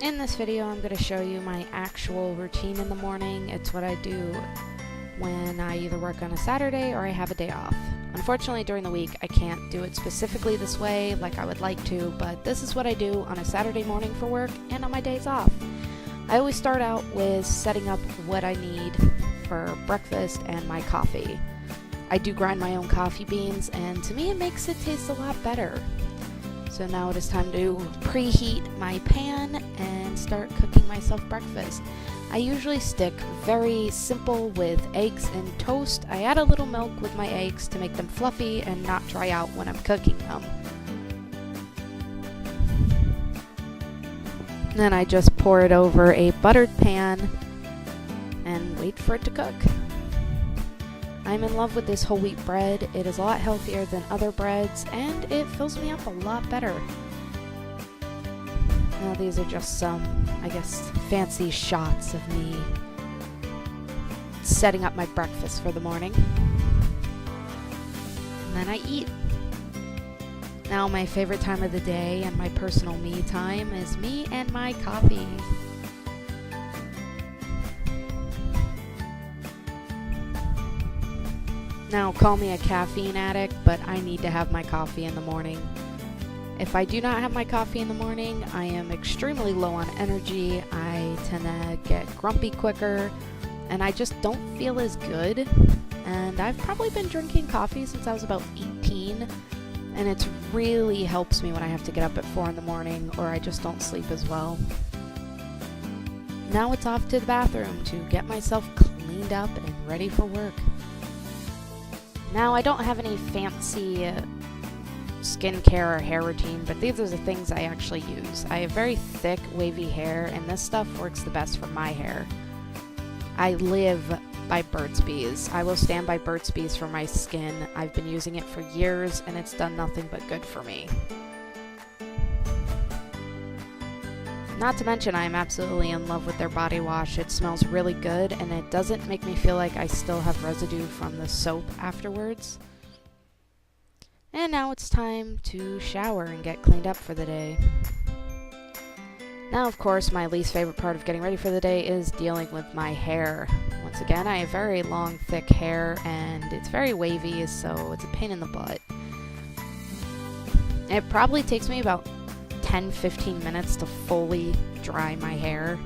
In this video, I'm going to show you my actual routine in the morning. It's what I do when I either work on a Saturday or I have a day off. Unfortunately, during the week, I can't do it specifically this way like I would like to, but this is what I do on a Saturday morning for work and on my days off. I always start out with setting up what I need for breakfast and my coffee. I do grind my own coffee beans, and to me it makes it taste a lot better. So now it is time to preheat my pan and start cooking myself breakfast. I usually stick very simple with eggs and toast. I add a little milk with my eggs to make them fluffy and not dry out when I'm cooking them. Then I just pour it over a buttered pan and wait for it to cook. I'm in love with this whole wheat bread. It is a lot healthier than other breads, and it fills me up a lot better. Now these are just some, I guess, fancy shots of me setting up my breakfast for the morning. And then I eat. Now my favorite time of the day and my personal me time is me and my coffee. Now, call me a caffeine addict, but I need to have my coffee in the morning. If I do not have my coffee in the morning, I am extremely low on energy, I tend to get grumpy quicker, and I just don't feel as good. And I've probably been drinking coffee since I was about 18, and it really helps me when I have to get up at 4 in the morning or I just don't sleep as well. Now it's off to the bathroom to get myself cleaned up and ready for work. Now, I don't have any fancy skincare or hair routine, but these are the things I actually use. I have very thick, wavy hair, and this stuff works the best for my hair. I live by Burt's Bees. I will stand by Burt's Bees for my skin. I've been using it for years, and it's done nothing but good for me. Not to mention, I am absolutely in love with their body wash. It smells really good, and it doesn't make me feel like I still have residue from the soap afterwards. And now it's time to shower and get cleaned up for the day. Now, of course, my least favorite part of getting ready for the day is dealing with my hair. Once again, I have very long, thick hair, and it's very wavy, so it's a pain in the butt. It probably takes me about 10-15 minutes to fully dry my hair.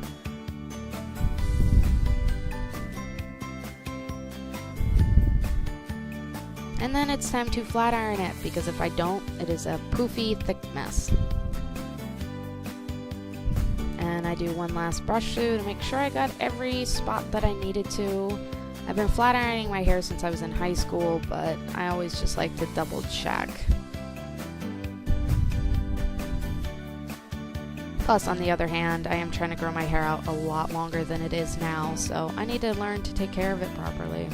And then it's time to flat iron it, because if I don't, it is a poofy, thick mess. And I do one last brush through to make sure I got every spot that I needed to. I've been flat ironing my hair since I was in high school, but I always just like to double check. Plus, on the other hand, I am trying to grow my hair out a lot longer than it is now, so I need to learn to take care of it properly.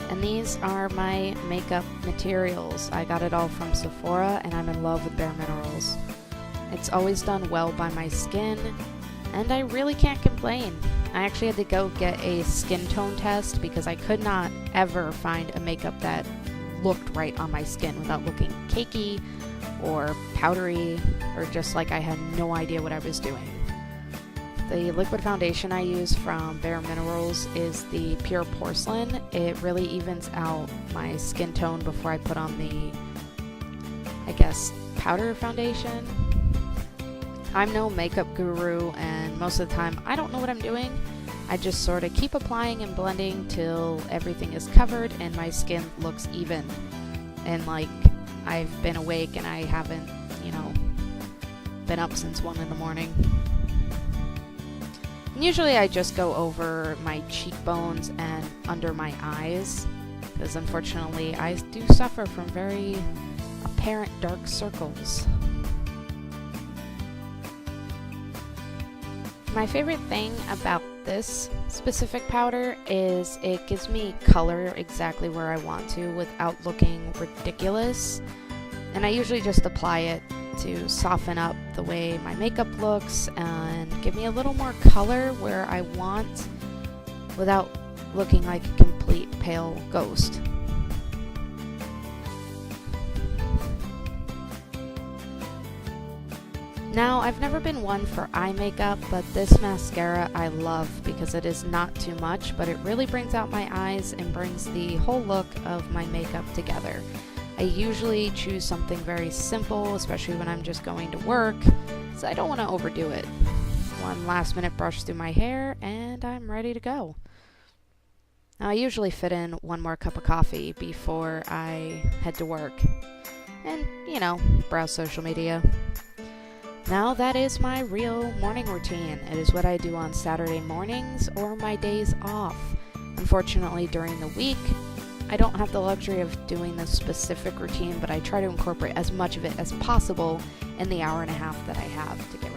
And these are my makeup materials. I got it all from Sephora, and I'm in love with Bare Minerals. It's always done well by my skin, and I really can't complain. I actually had to go get a skin tone test because I could not ever find a makeup that looked right on my skin without looking cakey or powdery or just like I had no idea what I was doing. The liquid foundation I use from Bare Minerals is the Pure Porcelain. It really evens out my skin tone before I put on the, I guess, powder foundation. I'm no makeup guru, and most of the time I don't know what I'm doing. I just sort of keep applying and blending till everything is covered and my skin looks even. And like I've been awake and I haven't, been up since 1 in the morning. And usually I just go over my cheekbones and under my eyes, because unfortunately I do suffer from very apparent dark circles. My favorite thing about this specific powder is it gives me color exactly where I want to without looking ridiculous. And I usually just apply it to soften up the way my makeup looks and give me a little more color where I want without looking like a complete pale ghost. Now, I've never been one for eye makeup, but this mascara I love because it is not too much, but it really brings out my eyes and brings the whole look of my makeup together. I usually choose something very simple, especially when I'm just going to work, so I don't want to overdo it. One last minute brush through my hair, and I'm ready to go. Now, I usually fit in one more cup of coffee before I head to work. And, browse social media. Now that is my real morning routine. It is what I do on Saturday mornings or my days off. Unfortunately, during the week, I don't have the luxury of doing this specific routine, but I try to incorporate as much of it as possible in the hour and a half that I have to get